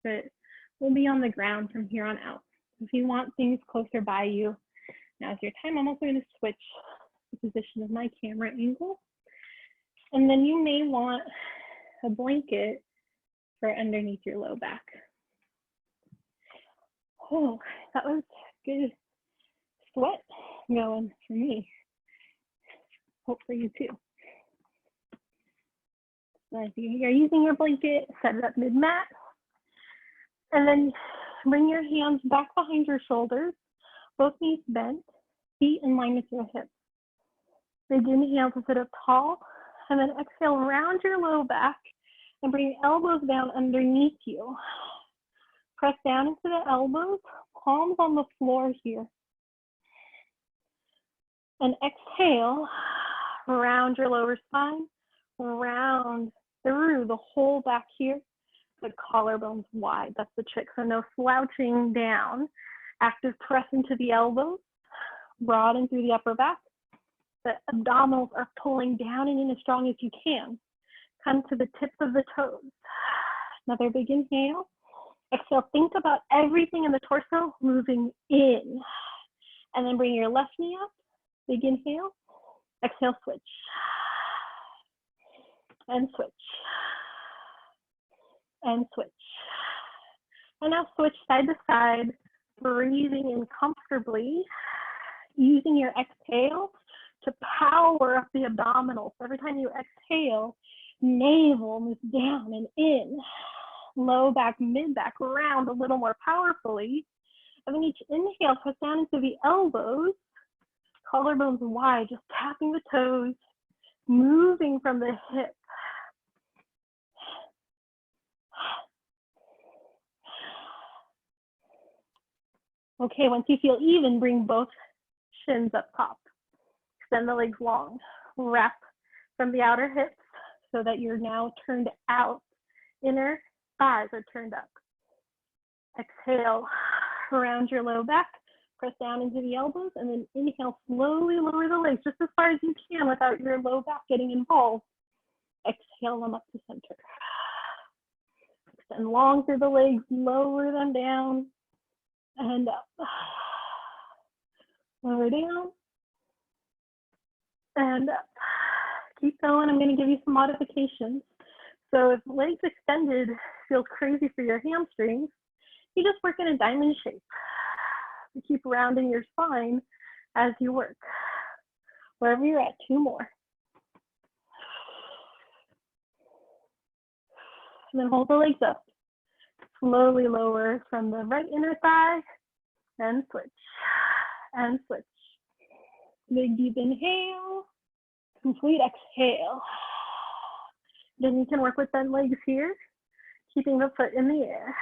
but we'll be on the ground from here on out. If you want things closer by you, now's your time. I'm also going to switch the position of my camera angle. And then you may want a blanket for underneath your low back. Oh, that was good sweat going for me. Hope for you too. So if you're using your blanket, set it up mid-mat. And then bring your hands back behind your shoulders, both knees bent, feet in line with your hips. Big inhale to sit up tall, and then exhale, round your low back and bring elbows down underneath you. Press down into the elbows, palms on the floor here. And exhale, round your lower spine, round through the whole back here. The collarbones wide, that's the trick. So no slouching down. Active press into the elbows, broaden through the upper back. The abdominals are pulling down and in as strong as you can. Come to the tips of the toes. Another big inhale. Exhale, think about everything in the torso moving in. And then bring your left knee up. Big inhale. Exhale, switch. and switch, and switch. And now switch side to side, breathing in comfortably, using your exhale to power up the abdominals. Every time you exhale, navel moves down and in, low back, mid back, round a little more powerfully. And then each inhale, press down into the elbows, collarbones wide, just tapping the toes, moving from the hip. Okay, once you feel even, bring both shins up top. Extend the legs long. Wrap from the outer hips so that you're now turned out. Inner thighs are turned up. Exhale, around your low back. Press down into the elbows, and then inhale, slowly lower the legs just as far as you can without your low back getting involved. Exhale them up to center. Extend long through the legs, lower them down and up. Lower down and up. Keep going. I'm going to give you some modifications. So if legs extended feels crazy for your hamstrings, you just work in a diamond shape. You keep rounding your spine as you work. Wherever you're at, 2 more. And then hold the legs up. Slowly lower from the right inner thigh and switch, and switch. Big deep inhale, complete exhale. Then you can work with bent legs here, keeping the foot in the air.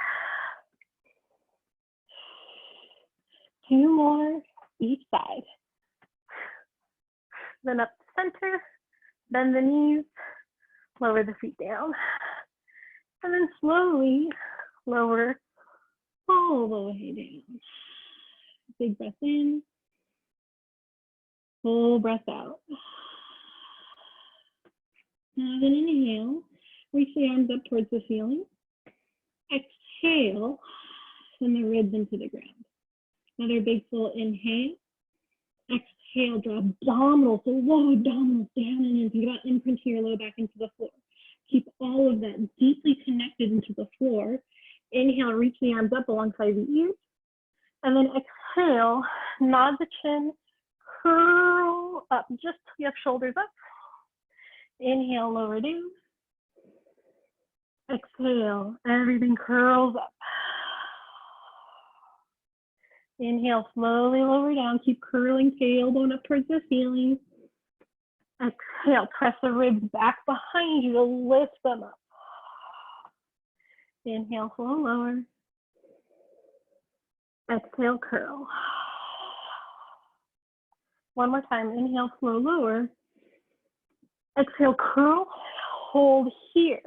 2 more each side. Then up to center, bend the knees, lower the feet down. And then slowly lower all the way down. Big breath in, full breath out. Now then inhale, reach the arms up towards the ceiling. Exhale, send the ribs into the ground. Another big full inhale. Exhale, draw abdominals, so low abdominals down and in. Think about imprinting your low back into the floor. Keep all of that deeply connected into the floor. Inhale, reach the arms up alongside the ears. And then exhale, nod the chin, curl up, just till you have shoulders up. Inhale, lower down. Exhale, everything curls up. Inhale, slowly lower down. Keep curling tailbone up towards the ceiling. Exhale, press the ribs back behind you to lift them up. Inhale, slow lower. Exhale, curl. One more time. Inhale, slow lower. Exhale, curl. Hold here.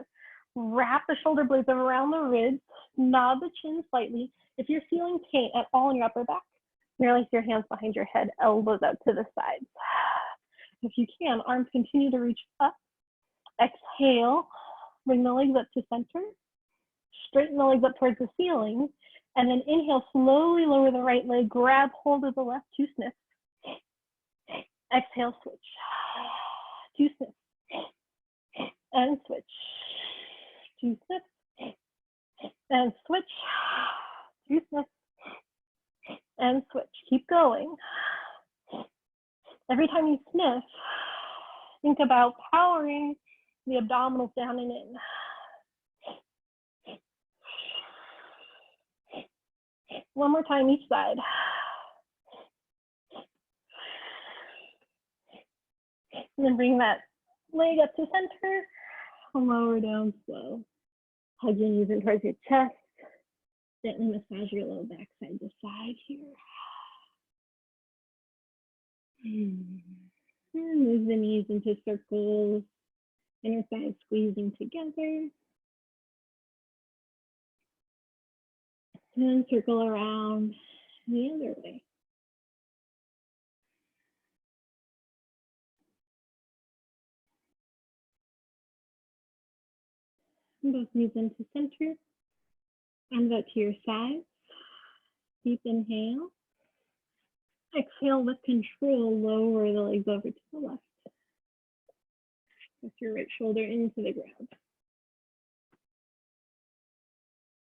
Wrap the shoulder blades around the ribs. Nod the chin slightly. If you're feeling pain at all in your upper back, release your hands behind your head, elbows out to the sides. If you can, arms continue to reach up. Exhale, bring the legs up to center. Straighten the legs up towards the ceiling. And then inhale, slowly lower the right leg. Grab hold of the left, 2 sniffs. Exhale, switch. 2 sniffs. And switch. 2 sniffs. And switch. 2 sniffs. And switch. Keep going. Every time you sniff, think about powering the abdominals down and in. One more time each side. And then bring that leg up to center, lower down slow. Hug your knees in towards your chest. Gently massage your low back side to side here. And move the knees into circles, inner thighs squeezing together. And then circle around the other way. Both knees into center. Arms out to your sides. Deep inhale. Exhale with control, lower the legs over to the left. Press your right shoulder into the ground.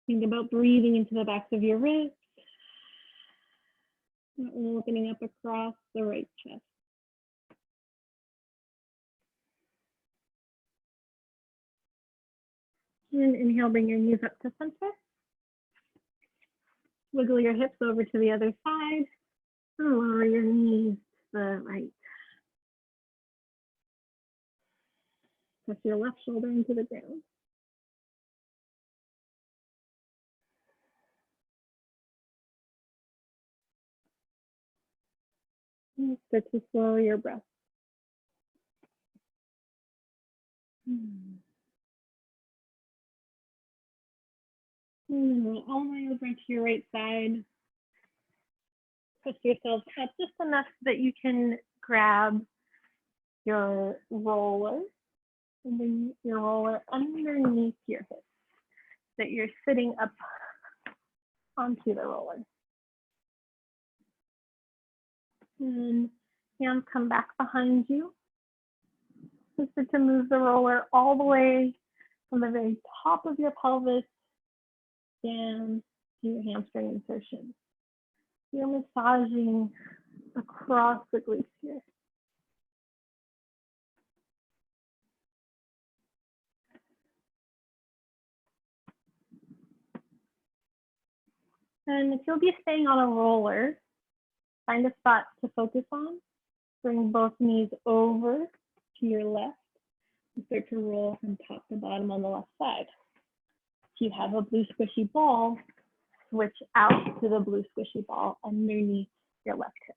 Think about breathing into the backs of your wrists, and opening up across the right chest. And inhale, bring your knees up to center. Wiggle your hips over to the other side, and lower your knees to the right. Press your left shoulder into the ground. And start to slow your breath. And then roll all the way over to your right side. Push yourself up just enough that you can grab your roller, and then your roller underneath your hips, that you're sitting up onto the roller. And hands come back behind you. Just start to move the roller all the way from the very top of your pelvis down to your hamstring insertion. You're massaging across the glutes here. And if you'll be staying on a roller, find a spot to focus on. Bring both knees over to your left and start to roll from top to bottom on the left side. If you have a blue squishy ball, switch out to the blue squishy ball underneath your left hip.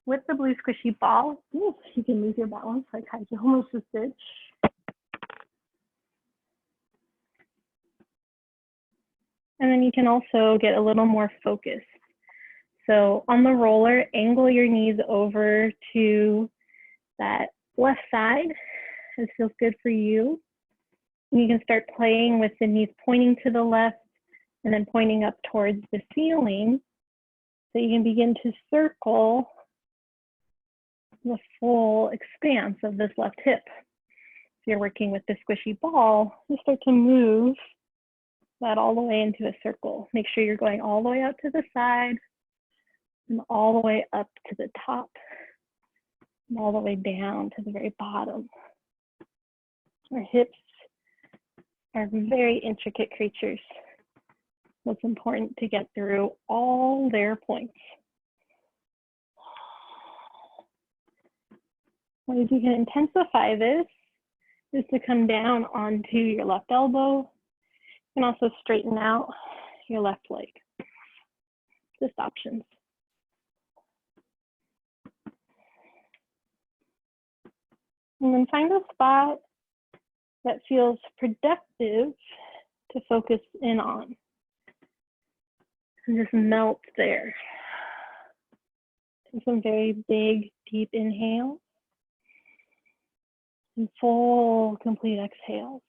With the blue squishy ball, you can lose your balance like I almost just did. And then you can also get a little more focused. So on the roller, angle your knees over to that left side. It feels good for you. And you can start playing with the knees pointing to the left and then pointing up towards the ceiling. So you can begin to circle the full expanse of this left hip. If you're working with the squishy ball, you start to move that all the way into a circle. Make sure you're going all the way out to the side and all the way up to the top and all the way down to the very bottom. Our hips are very intricate creatures. It's important to get through all their points. Ways you can intensify this is to come down onto your left elbow. You can also straighten out your left leg. Just options. And then find a spot that feels productive to focus in on. And just melt there. Take some very big, deep inhales. And full, complete exhales.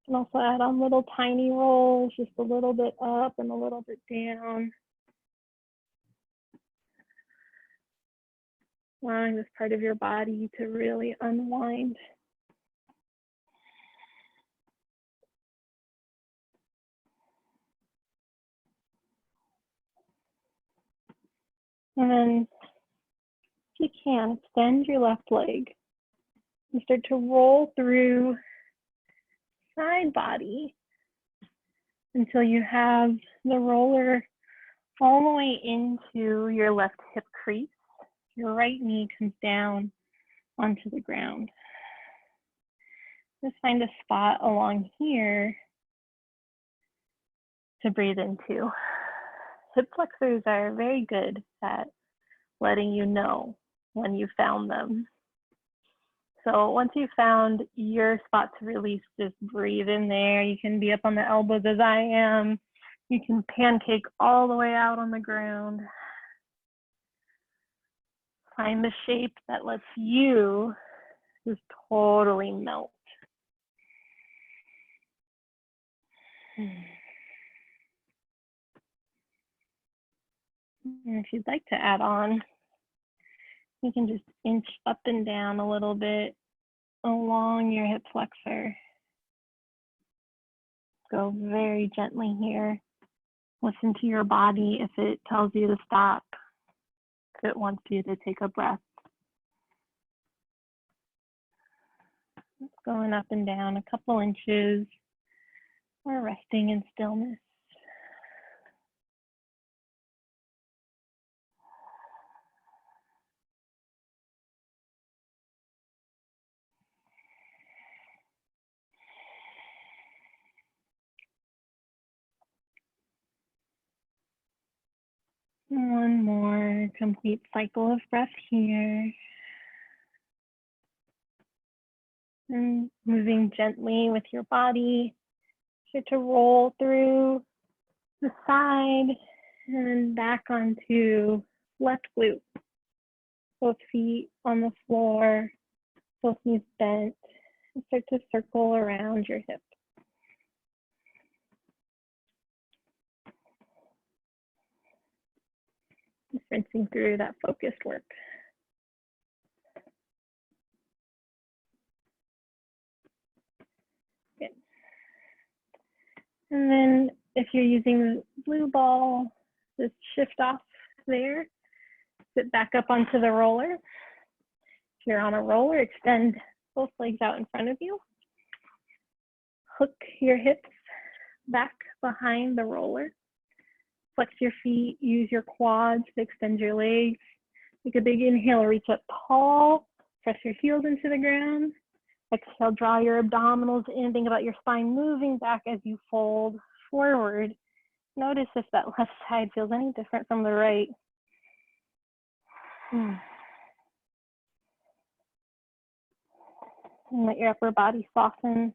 And also add on little tiny rolls, just a little bit up and a little bit down. Allowing this part of your body to really unwind. And then, if you can, extend your left leg and start to roll through side body until you have the roller all the way into your left hip crease. Your right knee comes down onto the ground. Just find a spot along here to breathe into. Hip flexors are very good at letting you know when you found them. So once you've found your spot to release, just breathe in there. You can be up on the elbows as I am. You can pancake all the way out on the ground. Find the shape that lets you just totally melt. And if you'd like to add on, you can just inch up and down a little bit along your hip flexor. Go very gently here. Listen to your body if it tells you to stop, if it wants you to take a breath. Going up and down a couple inches or resting in stillness. One more complete cycle of breath here. And moving gently with your body. Start to roll through the side and back onto left glute. Both feet on the floor, both knees bent. And start to circle around your hip. Just rinsing through that focused work. Good. And then if you're using the blue ball, just shift off there, sit back up onto the roller. If you're on a roller, extend both legs out in front of you. Hook your hips back behind the roller. Flex your feet, use your quads to extend your legs. Take a big inhale, reach up tall, press your heels into the ground. Exhale, draw your abdominals in, think about your spine moving back as you fold forward. Notice if that left side feels any different from the right. And let your upper body soften.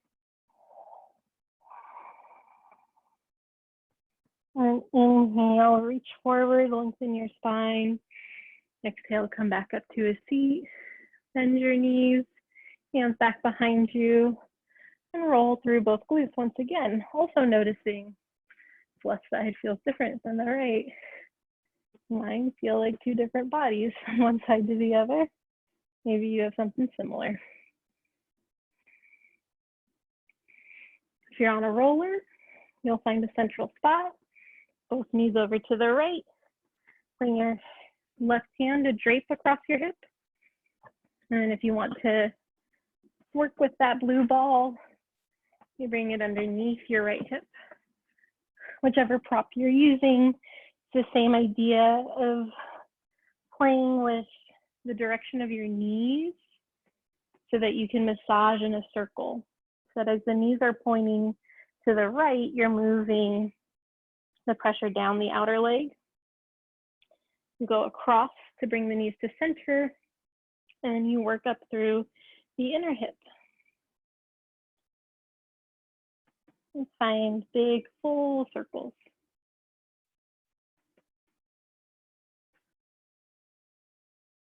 And inhale, reach forward, lengthen your spine. Exhale, come back up to a seat. Bend your knees, hands back behind you, and roll through both glutes once again. Also noticing if left side feels different than the right. Mine feel like two different bodies from one side to the other. Maybe you have something similar. If you're on a roller, you'll find a central spot. Both knees over to the right. Bring your left hand to drape across your hip. And if you want to work with that blue ball, you bring it underneath your right hip. Whichever prop you're using, it's the same idea of playing with the direction of your knees so that you can massage in a circle. So that as the knees are pointing to the right, you're moving the pressure down the outer leg. You go across to bring the knees to center, and then you work up through the inner hip. And find big, full circles.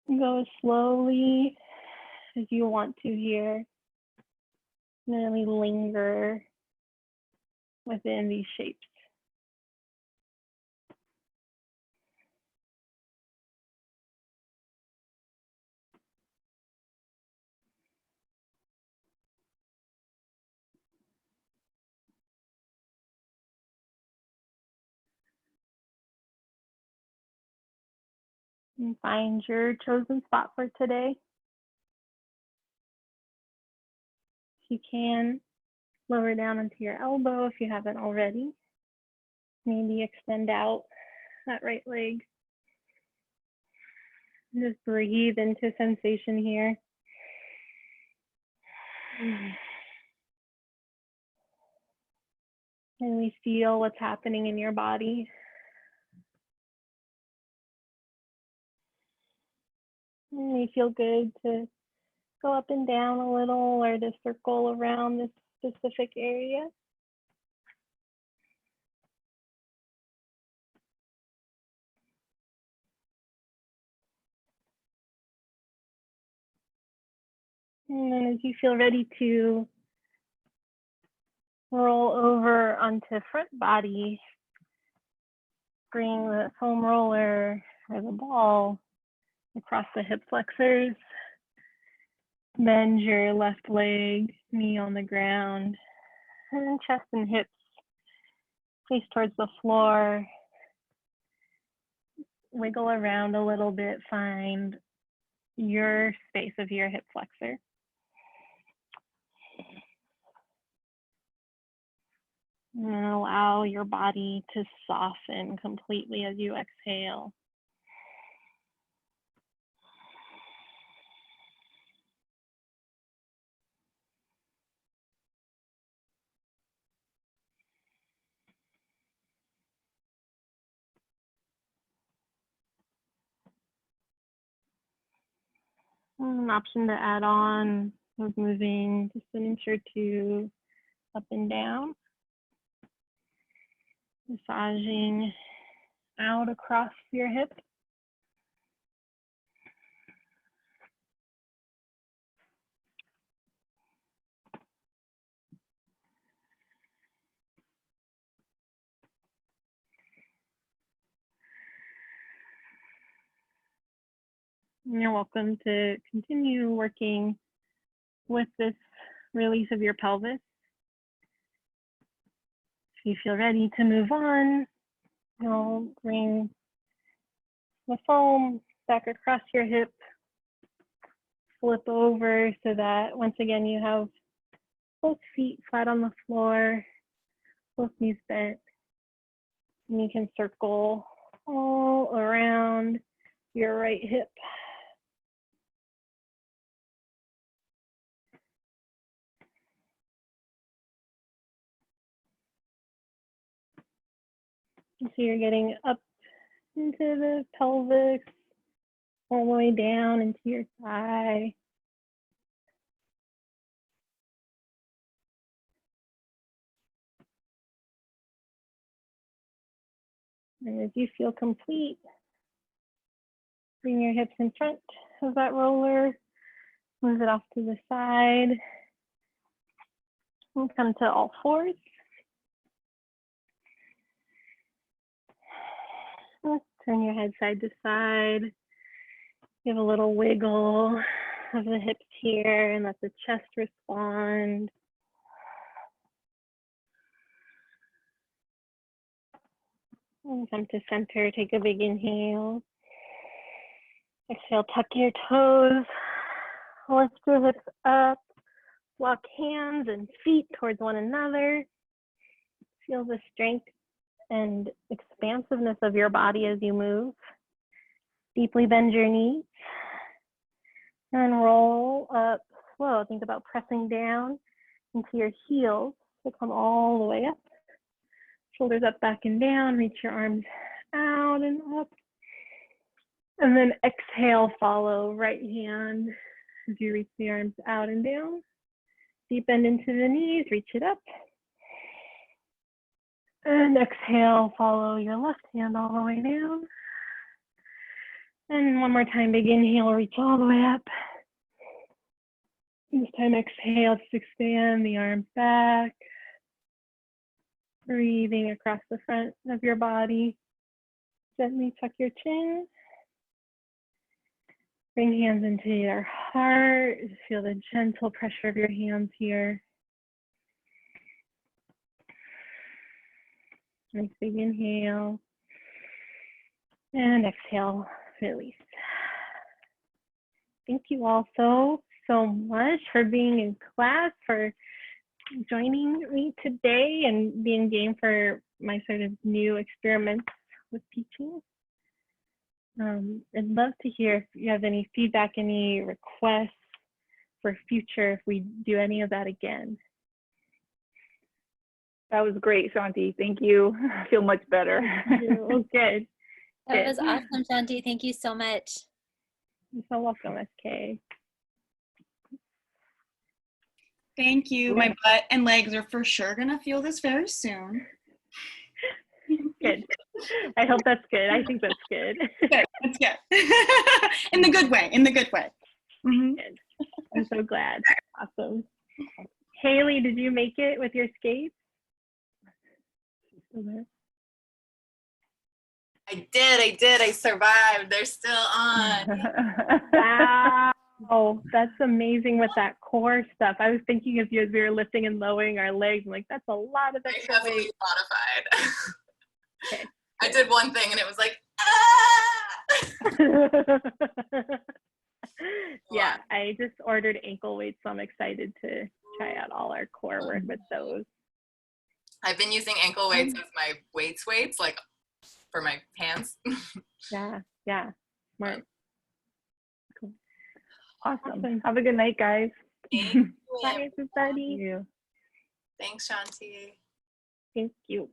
Go as slowly as you want to here. Really linger within these shapes. And find your chosen spot for today. If you can, lower down into your elbow if you haven't already. Maybe extend out that right leg. Just breathe into sensation here. And we feel what's happening in your body. And we feel good to go up and down a little or to circle around this specific area. And then as you feel ready to roll over onto front body, bring the foam roller or the ball across the hip flexors. Bend your left leg, knee on the ground, and then chest and hips face towards the floor. Wiggle around a little bit, find your space of your hip flexor. And allow your body to soften completely as you exhale. An option to add on is moving just an inch or two up and down, massaging out across your hip. And you're welcome to continue working with this release of your pelvis. If you feel ready to move on, you'll bring the foam back across your hip, flip over so that once again you have both feet flat on the floor, both knees bent, and you can circle all around your right hip. So you're getting up into the pelvis, all the way down into your thigh. And as you feel complete, bring your hips in front of that roller, move it off to the side, and come to all fours. Let's turn your head side to side. Give a little wiggle of the hips here and let the chest respond. And come to center, take a big inhale. Exhale, tuck your toes, lift your hips up, walk hands and feet towards one another. Feel the strength and expansiveness of your body as you move. Deeply bend your knees and roll up slow. Think about pressing down into your heels to come all the way up. Shoulders up, back and down. Reach your arms out and up. And then exhale, follow right hand as you reach the arms out and down. Deep bend into the knees, reach it up. And exhale, follow your left hand all the way down. And one more time, big inhale, reach all the way up. This time exhale, just expand the arms back. Breathing across the front of your body. Gently tuck your chin. Bring hands into your heart. Feel the gentle pressure of your hands here. Nice big inhale. And exhale, release. Thank you all so much for being in class, for joining me today and being game for my sort of new experiments with teaching. I'd love to hear if you have any feedback, any requests for future, if we do any of that again. That was great, Shanti. Thank you. I feel much better. Oh, good. That was awesome, Shanti. Thank you so much. You're so welcome, SK. Thank you. My butt and legs are for sure gonna feel this very soon. Good. I hope that's good. I think that's good. Good. That's good. In the good way. In the good way. Mm-hmm. Good. I'm so glad. Awesome. Haley, did you make it with your skates? She's still there. I did. I survived. They're still on. Wow, that's amazing with that core stuff. I was thinking of you as we were lifting and lowering our legs. I'm like, that's a lot of I extra heavily weight. modified. Okay. I did one thing and it was like, ah! Yeah, I just ordered ankle weights, so I'm excited to try out all our core work with those. I've been using ankle weights as my weights, like for my hands. Yeah, smart. Cool. Awesome. Have a good night, guys. Bye, everybody. You. Thanks, Shanti. Thank you.